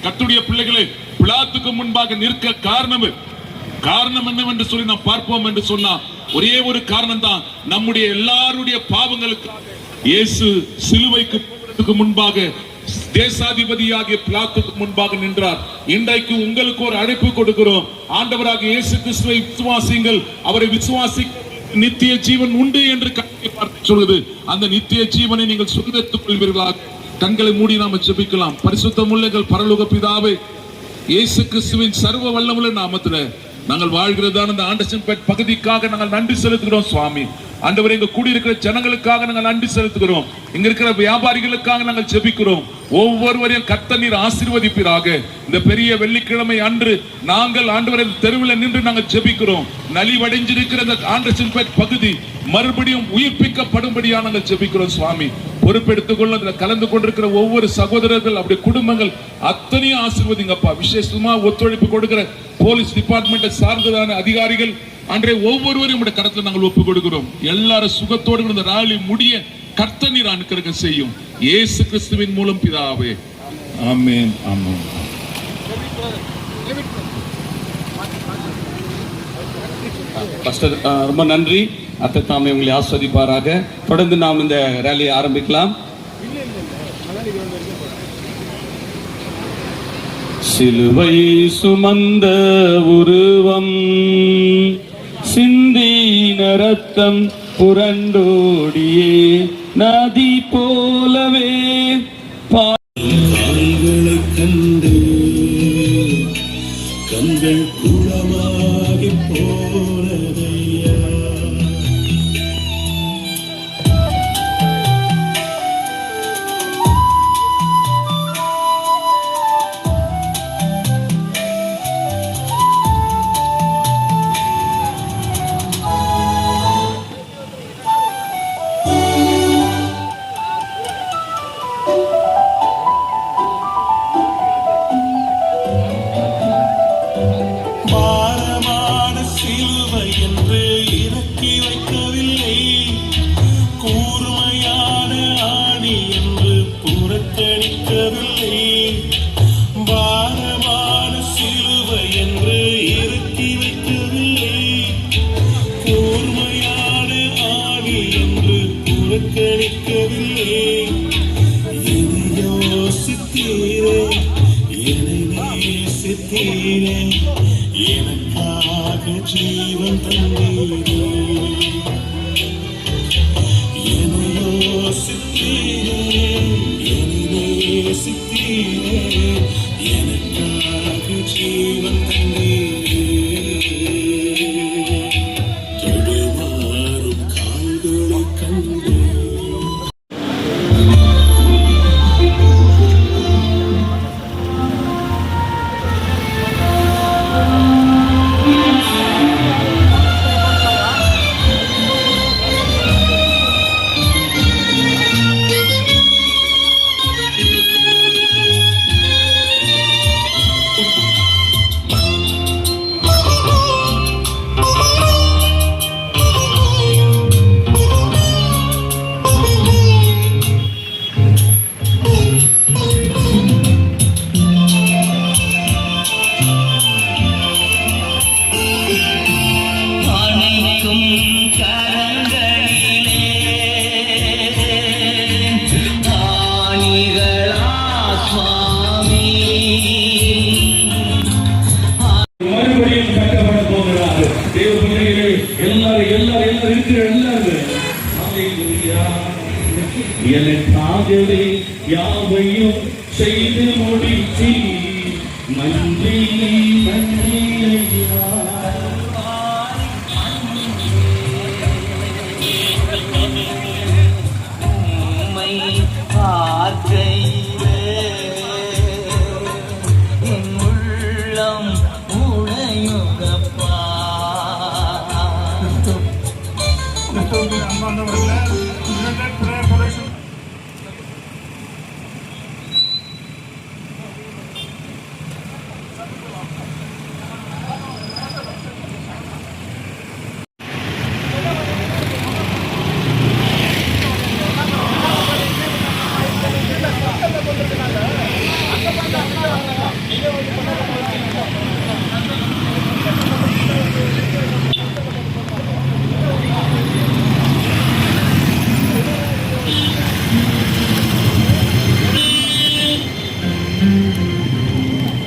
கர்த்தருடைய பிள்ளைகளை, பிலாத்துக்கு முன்பாக நிற்க காரணம் என்னவென்று சொல்லி நாம் பார்ப்போம் என்று சொன்னா, ஒரே ஒரு காரணம் தான். நம்முடைய எல்லாருடைய பாவங்களுக்கு இயேசு சிலுவைக்கு போவதற்கு முன்பாக தேசாதிபதியாகிய பிலாத்துக்கு முன்பாக நின்றார். இன்றைக்கு உங்களுக்கு ஒரு அழைப்பு கொடுக்கிறோம். ஆண்டவராக இயேசு கிறிஸ்துவை விசுவாசிங்கள். அவரை விசுவாசி நித்திய ஜீவன் உண்டு என்று சொல்லுது. அந்த நித்திய ஜீவனை நீங்கள் சுதந்திரத்துக் கொள்வீர்களாக. கண்களை மூடி நாம ஜெபிக்கலாம். பரிசுத்தமுள்ள எங்கள் பரலோக பிதாவே, இயேசு கிறிஸ்துவின் சர்வ வல்லமுள்ள நாமத்துல நாங்கள் வாழ்கிறதான இந்த ஆண்டர்சன்பேட் பகுதிக்காக நாங்கள் நன்றி செலுத்துகிறோம் சுவாமி. ஆண்டவரே, இங்க கூடியிருக்கிற ஜனங்களுக்காக நாங்கள் நன்றி செலுத்துகிறோம். இங்க இருக்கிற வியாபாரிகளுக்காக நாங்கள் ஜெபிக்கிறோம். ஒவ்வொருவரையும் கர்த்தர் நீர் ஆசீர்வதிப்பீராக. இந்த பெரிய வெள்ளிக்கிழமை அன்று நாங்கள் ஆண்டவரே தெருவில் நின்று நாங்கள் ஜெபிக்கிறோம். நலிவடைஞ்சிருக்கிற இந்த ஆண்டர்சன்பேட் பகுதி மறுபடியும் உயிர்ப்பிக்கப்படும்படியா நாங்கள் ஜெபிக்கிறோம் சுவாமி. பொறுப்பெடுத்துக் கொள்ள கலந்து கொண்டிருக்கிற ஒவ்வொரு சகோதரர்கள், அப்படி குடும்பங்கள் அத்தனையும் ஆசீர்வதிங்கப்பா. விசேஷமா ஒத்துழைப்பு கொடுக்கிற போலீஸ் டிபார்ட்மெண்ட்டை சார்ந்ததான அதிகாரிகள் அன்றைய ஒவ்வொருவரையும் கருத்துல நாங்கள் ஒப்புக் கொடுக்கிறோம். எல்லாரும் சுகத்தோடு இந்த ராலி முடிய கர்த்தர் நீர் அனுக்கிரகம் செய்யும். இயேசு கிறிஸ்துவின் மூலம் பிதாவே, ஆமென், ஆமென். ரொம்ப நன்றி. அத்தை தாமே உங்களை ஆஸ்வதிப்பாராக. தொடர்ந்து நாம் இந்த ரேலியை ஆரம்பிக்கலாம். சிலுவை சுமந்த உருவம், சிந்தின ரத்தம் புரண்டோடியே நதி போலவே கால்களை கண்டு கண்கள் குளமாகி போனதையா. எனக்காக ஜீவன் தந்தீரே, என்னை யோசித்தீரே, என்னை நேசித்தீரே, எனக்காக ஜீவன் தந்தீரே. தொடுமாறும் கால்களை கண்டு சுவாமிகளா சுவாமி. மறுபடியும் கட்டப்பட போகிறார்கள். தேவ பிள்ளைகளே, எல்லாரும் இருக்கிற எல்லாரும் எனக்காகவே யாவையும் செய்து முடித்தி நன்றி நன்றி ஐயா. உம்மை பார்க்கையிலே என் உள்ளம் உடையுதப்பா.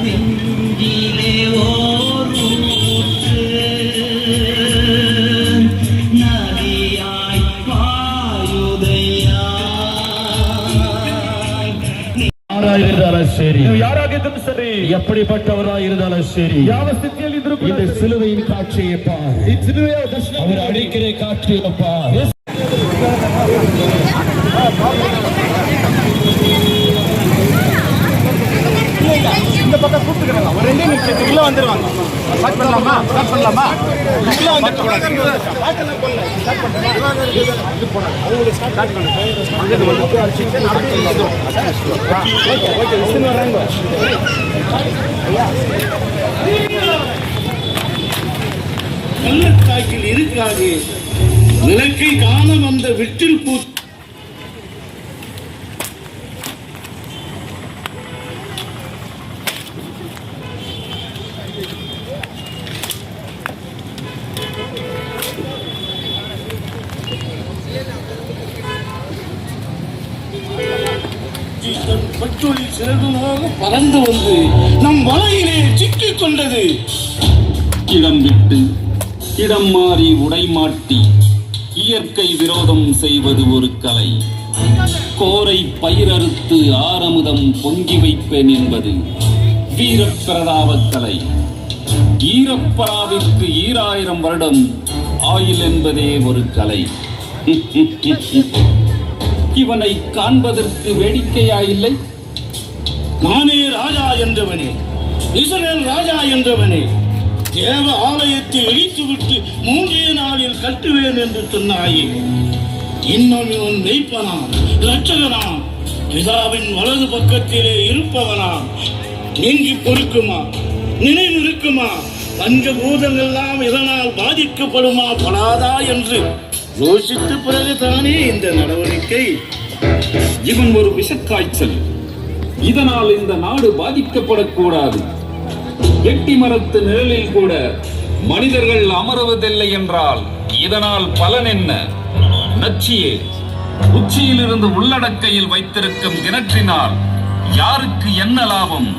நெஞ்சிலே ஓர் ஊற்று நதியாய் பாயுதையா. யாராயிருந்தாலும் சரி, யாராகிருந்தாலும் சரி, எப்படிப்பட்டவராய் இருந்தாலும் சரி, இந்த சிலுவையின் காட்சியை பார், அவர் அடிக்கிற காட்சியை பார். இந்த பக்கம் கூப்பிட்டுக்கிறாங்க. ஒரு 2 நிமிஷத்துக்குள்ள வந்துருவாங்க. ஸ்டார்ட் பண்ணலாமா? ஸ்டார்ட் பண்ணலாமா? உள்ள வந்துட்டு பள்ளத்தாக்கில் இருக்காது விளக்கை காண வந்த விட்டில் பூ பச்சொலி சிறகுமாக பறந்து வந்து நம் வலையிலே சிக்கிக் கொண்டது. இடம் விட்டு இடம் மாறி உடை மாட்டி இயற்கை விரோதம் செய்வது ஒரு கலை. கோரை பயிரறுத்து ஆரமுதம் பொங்கி வைப்பேன் என்பது வீரப்பிரதாபக் கலை. ஈரப்பராவிற்கு 2000 வருடம் ஆயுள் என்பதே ஒரு கலை. இவனை காண்பதற்கு வேடிக்கையாயில்லை? நானே ராஜா என்றவனே, இஸ்ரவேல் ராஜா என்றவனே, தேவ ஆலயத்தை இடித்துவிட்டு 3 நாளில் கட்டுவேன் என்று சொன்னாயே. இன்னும் இவன் மெய்ப்பனாம், இரட்சகனாம், பிதாவின் வலது பக்கத்திலே இருப்பவனாம். நீங்கி பொறுக்குமா, நினைவு இருக்குமா, பஞ்சபூதங்கள்லாம் இதனால் பாதிக்கப்படுமா படாதா என்று யோசித்த பிறகுதானே இந்த நடவடிக்கை. இவன் ஒரு விஷக்காய்ச்சல். இதனால் இந்த நாடு பாதிக்கப்படக்கூடாது. எட்டி மரத்து நிழலில் கூட மனிதர்கள் அமருவதில்லை என்றால் இதனால் பலன் என்ன? நச்சியே, உச்சியிலிருந்து உள்ளடக்கையில் வைத்திருக்கும் கிணற்றினால் யாருக்கு என்ன லாபம்?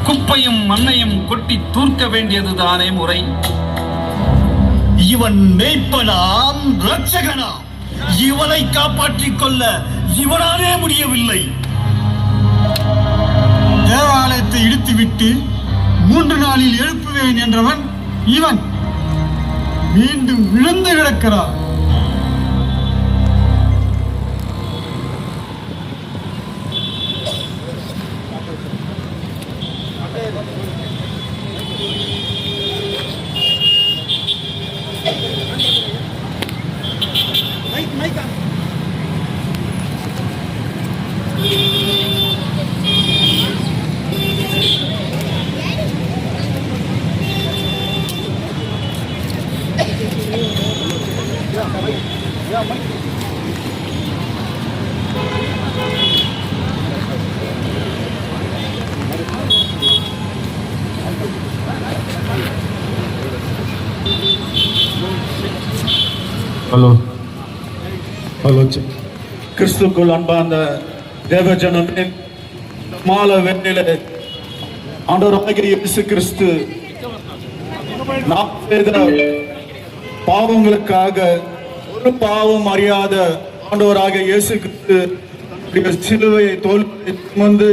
குப்பையும் மண்ணையும் கொட்டி தூர்க்க வேண்டியதுதானே முறை. இவன் மெய்ப்பனாம், இரட்சகனாம். இவனை காப்பாற்றிக் கொள்ள இவனாலே முடியவில்லை. தேவாலயத்தை இடித்துவிட்டு 3 நாளில் எழுப்புவேன் என்றவன் இவன் மீண்டும் விழுந்து கிடக்கிறான். ஹலோ கிறிஸ்துக்குள் அன்பார்ந்த தேவஜனமே, மாலை வேளையிலே ஆண்டவராகிய இயேசு கிறிஸ்து நாம் செய்த பாவங்களுக்காக ஒரு பாவம் அறியாத ஆண்டவராகிய இயேசு கிறிஸ்து சிலுவையை தோல்வி சுமந்து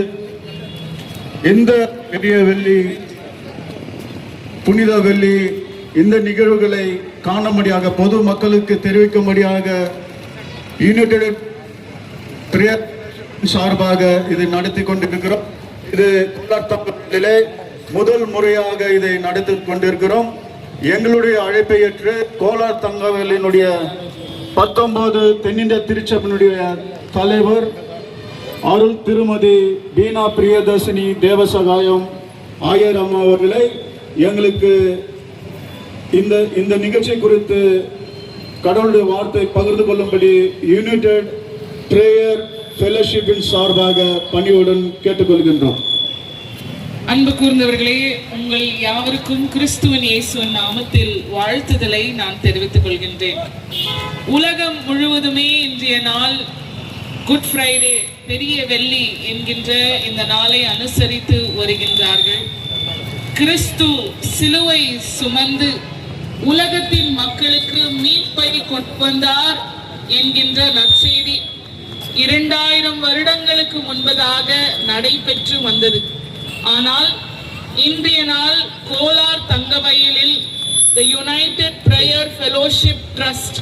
இந்த பெரிய வெள்ளி புனித வெள்ளி இந்த நிகழ்வுகளை காணும்படியாக பொது மக்களுக்கு தெரிவிக்கும்படியாக யுனைடெட் பிரேயர் சார்பாக இதை நடத்தி கொண்டிருக்கிறோம். இது கோலார்த்தம்பட்டிலே முதல் முறையாக இதை நடத்தி கொண்டிருக்கிறோம். எங்களுடைய அழைப்பை ஏற்று கோலார் தங்கவேலினுடைய 19 தென்னிந்திய திருச்சபையினுடைய தலைவர் அருள் திருமதி பீனா பிரியதர்ஷினி தேவசகாயம் ஆயர் அம்மா அவர்களை எங்களுக்கு இந்த நிகழ்ச்சி குறித்து கடவுளுடைய வார்த்தை பகிர்ந்து கொள்ளும்படி யுனைடெட் பிரேயர் ஃபெலோஷிப்பின் சார்பாக பணியுடன் கேட்டுக்கொள்கின்றோம். அன்பு கூர்ந்தவர்களே, உங்கள் யாவருக்கும் கிறிஸ்துவின் இயேசுவின் நாமத்தில் வாழ்த்துதலை நான் தெரிவித்துக் கொள்கின்றேன். உலகம் முழுவதுமே இன்றைய நாள் குட் ஃப்ரைடே, பெரிய வெள்ளி என்கின்ற இந்த நாளை அனுசரித்து வருகின்றார்கள். கிறிஸ்து சிலுவை சுமந்து உலகத்தின் மக்களுக்கு மீட்பை கொண்டு வந்தார் என்கின்ற நற்செய்தி 2000 வருடங்களுக்கு முன்பதாக நடைபெற்று வந்தது. ஆனால் இன்றைய நாள் கோலார் தங்கவயலில் the united prayer fellowship trust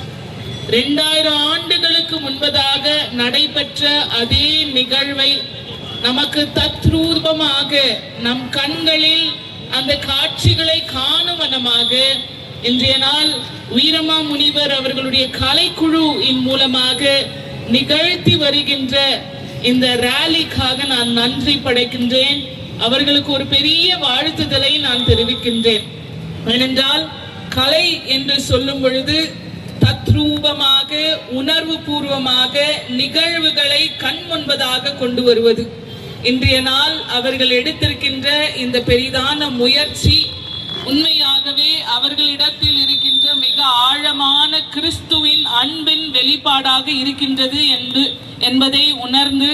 2000 ஆண்டுகளுக்கு முன்பதாக நடைபெற்ற அதே நிகழ்வை நமக்கு தத்ரூபமாக நம் கண்களில் அந்த காட்சிகளை காணும் வண்ணமாக இன்றைய நாள் வீரமா முனிவர் அவர்களுடைய கலைக்குழு மூலமாக நிகழ்த்தி வருகின்ற இந்த ரேலிக்காக நான் நன்றி படைக்கின்றேன். அவர்களுக்கு ஒரு பெரிய வாழ்த்துதலை நான் தெரிவிக்கின்றேன். ஏனென்றால் கலை என்று சொல்லும் பொழுது தத்ரூபமாக உணர்வு பூர்வமாக நிகழ்வுகளை கண் முன்பதாக கொண்டு வருவது. இன்றைய நாள் அவர்கள் எடுத்திருக்கின்ற இந்த பெரிதான முயற்சி உண்மையாகவே அவர்களிடத்தில் இருக்கின்ற மிக ஆழமான கிறிஸ்துவின் அன்பின் வெளிப்பாடாக இருக்கின்றது என்பதை உணர்ந்து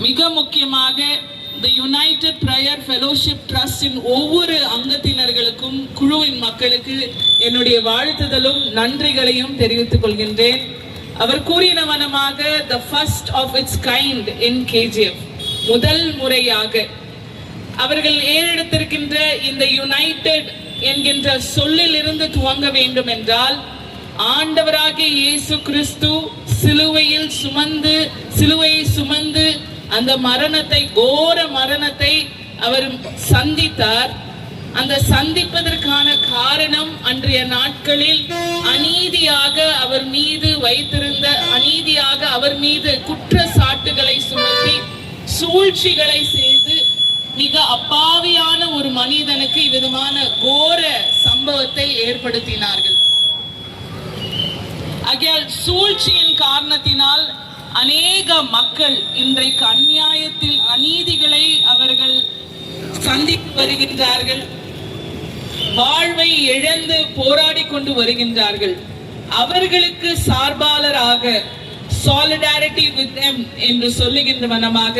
மிக முக்கியமாக தி யுனைடெட் பிரேயர் ஃபெலோஷிப் ட்ரஸ்டின் ஒவ்வொரு அங்கத்தினர்களுக்கும் குழுவின் மக்களுக்கு என்னுடைய வாழ்த்துதலும் நன்றிகளையும் தெரிவித்துக் கொள்கின்றேன். அவர் கூறின வண்ணமாக the first of its kind in KGF, முதல் முறையாக அவர்கள் ஏறெடுத்திருக்கின்ற இந்த யுனைடெட் என்கின்ற சொல்லில் இருந்து துவங்க வேண்டும் என்றால் ஆண்டவராகிய இயேசு கிறிஸ்து சிலுவையை சுமந்து அந்த மரணத்தை, கோர மரணத்தை அவர் சந்தித்தார். அந்த சந்திப்பதற்கான காரணம் அன்றைய நாட்களில் அநீதியாக அவர் மீது குற்றச்சாட்டுகளை சுமத்தி சூழ்ச்சிகளை செய்து மிக அப்பாவியான ஒரு மனிதனுக்கு இவ்விதமான கோர சம்பவத்தை ஏற்படுத்தினார்கள். ஆகையால் சூழ்ச்சியின் காரணத்தினால் அநேக மக்கள் இன்றைக்கு அநீதிகளை அவர்கள் சந்தித்து வருகின்றார்கள். வாழ்வை இழந்து போராடி கொண்டு வருகின்றார்கள். அவர்களுக்கு சார்பாளராக solidarity with them என்று சொல்லுகின்ற வண்ணமாக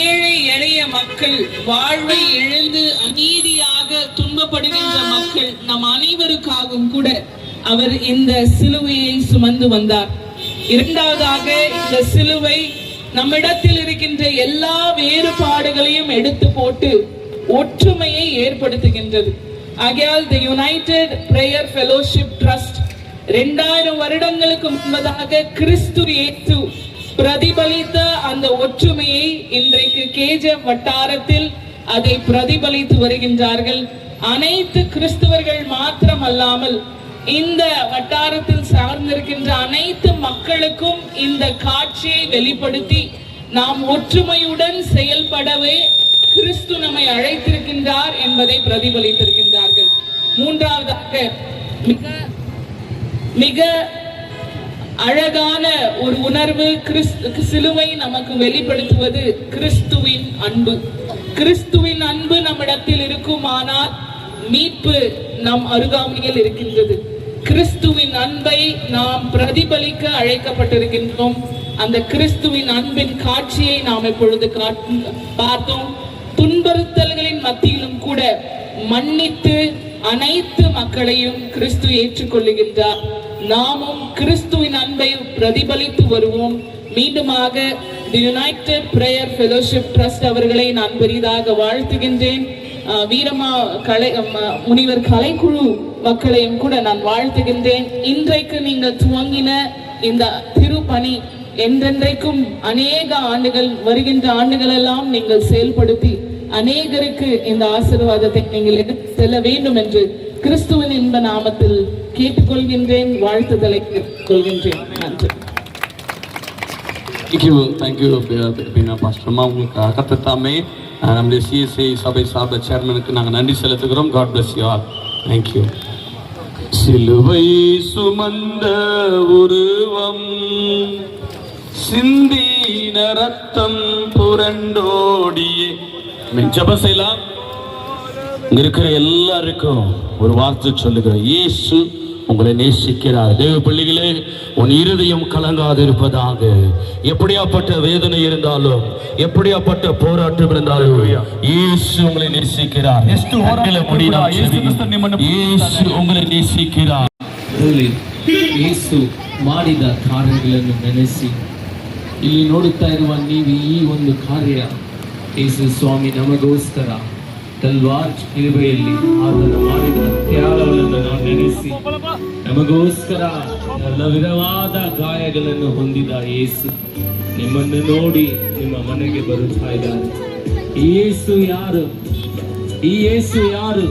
ஏழை எளிய மக்கள், வாழ்வை இழந்து அநீதியாக துன்பப்படுகின்ற மக்கள், நம் அனைவருக்காகவும் கூட அவர் இந்த சிலுவையை சுமந்து வந்தார். இரண்டாவதாக இந்த சிலுவை நம்மிடத்தில் இருக்கின்ற எல்லா வேறுபாடுகளையும் எடுத்து போட்டு ஒற்றுமையை ஏற்படுத்துகின்றது. ஆகையால் தி யுனைடெட் பிரேயர் ஃபெலோஷிப் ட்ரஸ்ட் 2000 வருடங்களுக்கு முன்பதாக கிறிஸ்து இயேசு பிரதிபலித்த அந்த ஒற்றுமையை இன்றைக்கு கேஜிஎஃப் வட்டாரத்தில் அதை பிரதிபலித்து வருகின்றார்கள். அனைத்து கிறிஸ்தவர்கள் மாத்திரம் அல்லாமல் இந்த வட்டாரத்தில் சார்ந்திருக்கின்ற அனைத்து மக்களுக்கும் இந்த காட்சியை வெளிப்படுத்தி நாம் ஒற்றுமையுடன் செயல்படவே கிறிஸ்து நம்மை அழைத்திருக்கின்றார் என்பதை பிரதிபலித்திருக்கின்றார்கள். மூன்றாவதாக மிக அழகான ஒரு உணர்வு சிலுவை நமக்கு வெளிப்படுத்துவது கிறிஸ்துவின் அன்பு. கிறிஸ்துவின் அன்பு நம்மிடத்தில் இருக்குமானால் மீட்பு நம் அருகாமையில் இருக்கின்றது. கிறிஸ்துவின் அன்பை நாம் பிரதிபலிக்க அழைக்கப்பட்டிருக்கின்றோம். அந்த கிறிஸ்துவின் அன்பின் காட்சியை நாம் இப்பொழுது பார்த்தோம். துன்புறுத்தல்களின் மத்தியிலும் கூட மன்னித்து அனைத்து மக்களையும் கிறிஸ்து ஏற்றுக்கொள்ளுகின்றார். நாமும் கிறிஸ்துவின் அன்பை பிரதிபலித்து வருவோம். மீண்டுமாக தி யுனைடெட் பிரேயர் ஃபெலோஷிப் ட்ரஸ்ட் அவர்களை நான் பெரிதாக வாழ்த்துகின்றேன். வீரமா முனிவர் கலைக்குழு மக்களையும் கூட நான் வாழ்த்துகின்றேன். இன்றைக்கு நீங்கள் துவங்கின இந்த திருப்பணி என்றென்றைக்கும் அநேக ஆண்டுகள், வருகின்ற ஆண்டுகள் எல்லாம் நீங்கள் செயல்படுத்தி அநேகருக்கு இந்த ஆசீர்வாதத்தை நீங்கள் எடுத்து செல்ல வேண்டும் என்று கிறிஸ்துவின் இன்ப நாமத்தில் கேட்டுக்கொள்கின்றேன், வாழ்த்துதலை கொள்கின்றேன். நன்றி. தேங்க்யூ பாஸ்டர்மா. உங்களுக்கு கத்தத்தாமே நம்முடைய சிஎஸ்ஐ சபை சார்ப சேர்மனுக்கு நாங்கள் நன்றி செலுத்துகிறோம். God bless you all. Thank you. சிலுவை சுமந்த உருவம், சிந்தின ரத்தம் புரண்டோடியே. ஜெபம் செய்யலாம். இங்க இருக்கிற எல்லாருக்கும் ஒரு வார்த்தை சொல்லுகிறேன். இயேசு உங்களை நேசிக்கிறார். தேவ பிள்ளைகளே, உன் இருதயம் கலங்காது இருப்பதாக. எப்படியாப்பட்ட வேதனை இருந்தாலும், எப்படியாப்பட்ட போராட்டம் இருந்தாலும் இயேசு உங்களை நேசிக்கிறார். இயேசு உங்களை நேசிக்கிறார். ಯೇಸು ಮಾಡಿದ ಕಾರ್ಯಗಳನ್ನು ನೆನೆಸಿ ಇಲ್ಲಿ ನೋಡುತ್ತಾ ಇರುವ ನೀವು ಈ ಒಂದು ಕಾರ್ಯ ಯೇಸು ಸ್ವಾಮಿ ನಮಗೋಸ್ಕರ ತಲ್ವಾರ್ ಶಿಲುಬೆಯಲ್ಲಿ ಆತನು ಮಾಡಿದ ತ್ಯಾಗಗಳನ್ನು ನಾವು ನೆನೆಸಿ ನಮಗೋಸ್ಕರ ಎಲ್ಲ ವಿಧವಾದ ಗಾಯಗಳನ್ನು ಹೊಂದಿದ ಯೇಸು ನಿಮ್ಮನ್ನು ನೋಡಿ ನಿಮ್ಮ ಮನೆಗೆ ಬರುತ್ತಾ ಇದ್ದಾರೆ. ಈ ಯೇಸು ಯಾರು? ಈ ಯೇಸು ಯಾರು?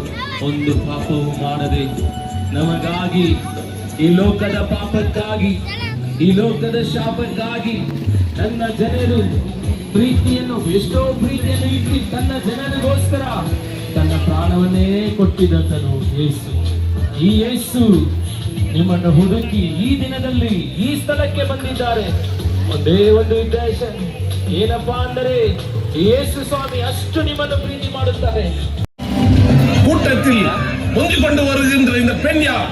ಒಂದು ಪಾಪವು ಮಾಡದೆ ನಮಗಾಗಿ, ಈ ಲೋಕದ ಪಾಪಕ್ಕಾಗಿ, ಈ ಲೋಕದ ಶಾಪಕ್ಕಾಗಿ ನನ್ನ ಜನರು ಪ್ರೀತಿಯನ್ನು, ಎಷ್ಟೋ ಪ್ರೀತಿಯನ್ನು ಇಟ್ಟು ತನ್ನ ಜನರಿಗೋಸ್ಕರ ತನ್ನ ಪ್ರಾಣವನ್ನೇ ಕೊಟ್ಟಿದಂತನು ಯೇಸು. ಈ ಯೇಸು ನಿಮ್ಮನ್ನು ಹುಡುಕಿ ಈ ದಿನದಲ್ಲಿ ಈ ಸ್ಥಳಕ್ಕೆ ಬಂದಿದ್ದಾರೆ. ಒಂದೇ ಒಂದು ಉದ್ದೇಶ, ಏನಪ್ಪಾ ಅಂದರೆ ಯೇಸು ಸ್ವಾಮಿ ಅಷ್ಟು ನಿಮ್ಮನ್ನು ಪ್ರೀತಿ ಮಾಡುತ್ತಾರೆ. கூட்டத்தில் முந்திக் கொண்டு வருகின்ற இந்த பெண் யார்?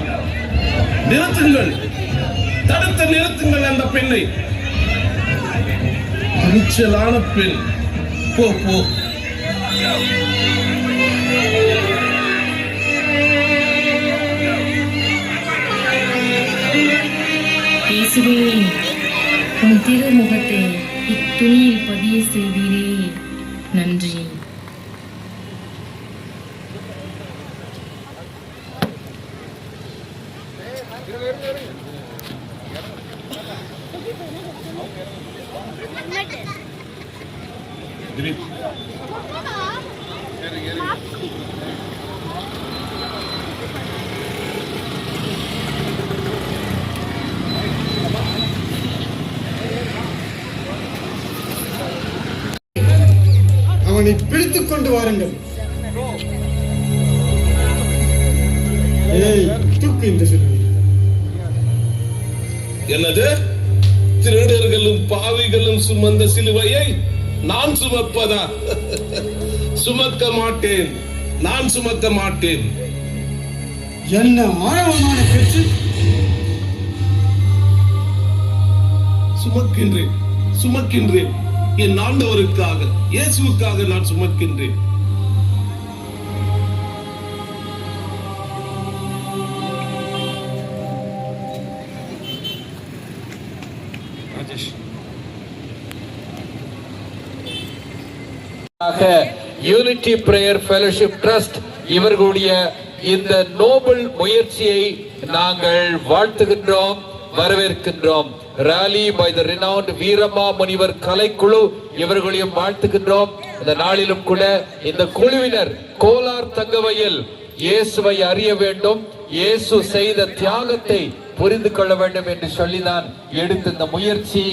நிறுத்துங்கள், தடுத்து நிறுத்துங்கள் அந்த பெண்ணை. துணிச்சலான பெண். போ போ. இயேசுவே, உன் திருமுகத்தை இத்துணியில் பதிய செய்தீரே, நன்றி. அவனை பிடித்துக் கொண்டு வாருங்கள். தூக்கு இந்த சிலுவை. என்னது? திருடர்களும் பாவிகளும் சுமந்த சிலுவையை நான் சுமப்பதா? சுமக்க மாட்டேன், நான் சுமக்க மாட்டேன். என்ன ஆழமான பேச்சு! சுமக்கின்றேன், சுமக்கின்றேன். என் ஆண்டவருக்காக, இயேசுவுக்காக நான் சுமக்கின்றேன். யூனிட்டி பிரேயர் ஃபெலோஷிப் ட்ரஸ்ட் இவர்களுடைய இந்த நோபல் முயற்சியை நாங்கள் வாழ்த்துகின்றோம், வரவேற்கின்றோம். ராலி பை த ரினவுண்ட் வீரமா முனிவர் கலைக்குழு இவர்களையும் வாழ்த்துகின்றோம். இந்த நாளிலும் கூட இந்த குழுவினர் கோலார் தங்கவயல் இயேசுவை அறிய வேண்டும், இயேசு செய்த தியாகத்தை புரிந்து கொள்ள வேண்டும் என்று சொல்லிதான் எடுத்த இந்த முயற்சி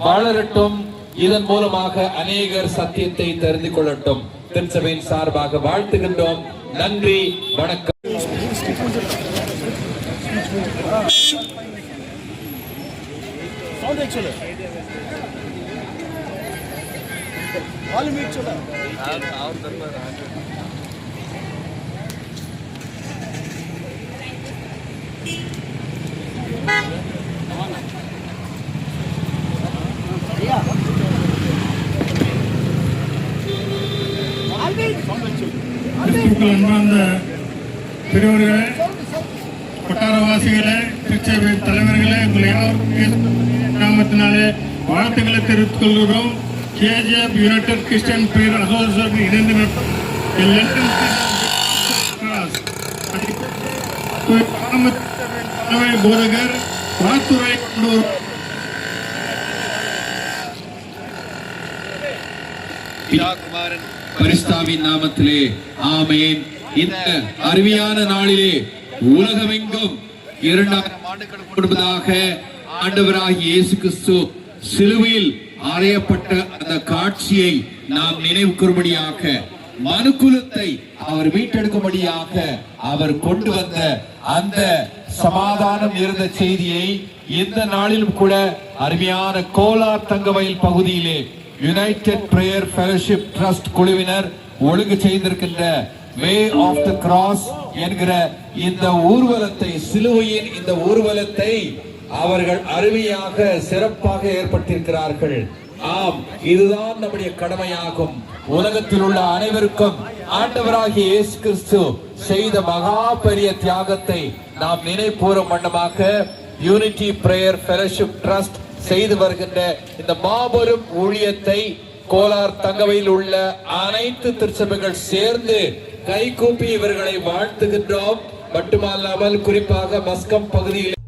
வளரட்டும். இதன் மூலமாக அநேகர் சத்தியத்தை தெரிந்து கொள்ளட்டும். திருச்சபையின் சார்பாக வாழ்த்துகின்றோம். நன்றி, வணக்கம். கிறிஸ்துக்கள் அன்பார்ந்த பெரியவர்களே, வட்டாரவாசிகளே, திருச்சபை தலைவர்களே, உங்களை யாரும் நாமத்தினாலே வாழ்த்துக்களை தெரிவித்துக் கொள்கிறோம். KGF United Christian prayer association இணைந்து தலைமை போதகர் வாழ்த்துரை கொண்டு பரிசுத்தாவின் நாமத்திலே ஆமென். இந்த அருமையான நாளிலே உலகமெங்கும் 2000 ஆண்டுகள் முன்பதாக ஆண்டவராகிய இயேசு கிறிஸ்து சிலுவையில் அறையப்பட்ட அந்த காட்சியை நாம் நினைவு கூறும்படியாக, மனுக்குலத்தை அவர் மீட்டெடுக்கும்படியாக அவர் கொண்டு வந்த அந்த சமாதானம் இருந்த செய்தியை இந்த நாளிலும் கூட அருமையான கோலார் தங்கவயல் பகுதியிலே யுனைடெட் பிரேயர் ஃபெலோஷிப் ட்ரஸ்ட் குழுவினர் ஒழுங்கு செய்திருக்கின்ற வே ஆஃப் த கிராஸ் என்கிற இந்த ஊர்வலத்தை, சிலுவையின் இந்த ஊர்வலத்தை அவர்கள் அருமையாக சிறப்பாக ஏற்படுத்தியிருக்கிறார்கள். ஆம், இதுதான் நம்முடைய கடமையாகும். உலகத்தில் உள்ள அனைவருக்கும் ஆண்டவராகிய இயேசு கிறிஸ்து செய்த மகா பெரிய தியாகத்தை நாம் நினைப்பூரும் வண்ணமாக யூனிட்டி பிரேயர் ஃபெலோஷிப் ட்ரஸ்ட் செய்து வருகின்ற இந்த மாபெரும் ஊழியத்தை கோலார் தங்கவையில் உள்ள அனைத்து திருச்சபைகள் சேர்ந்து கைகூப்பி இவர்களை வாழ்த்துகின்றோம். மட்டுமல்லாமல் குறிப்பாக மஸ்கம் பகுதியில்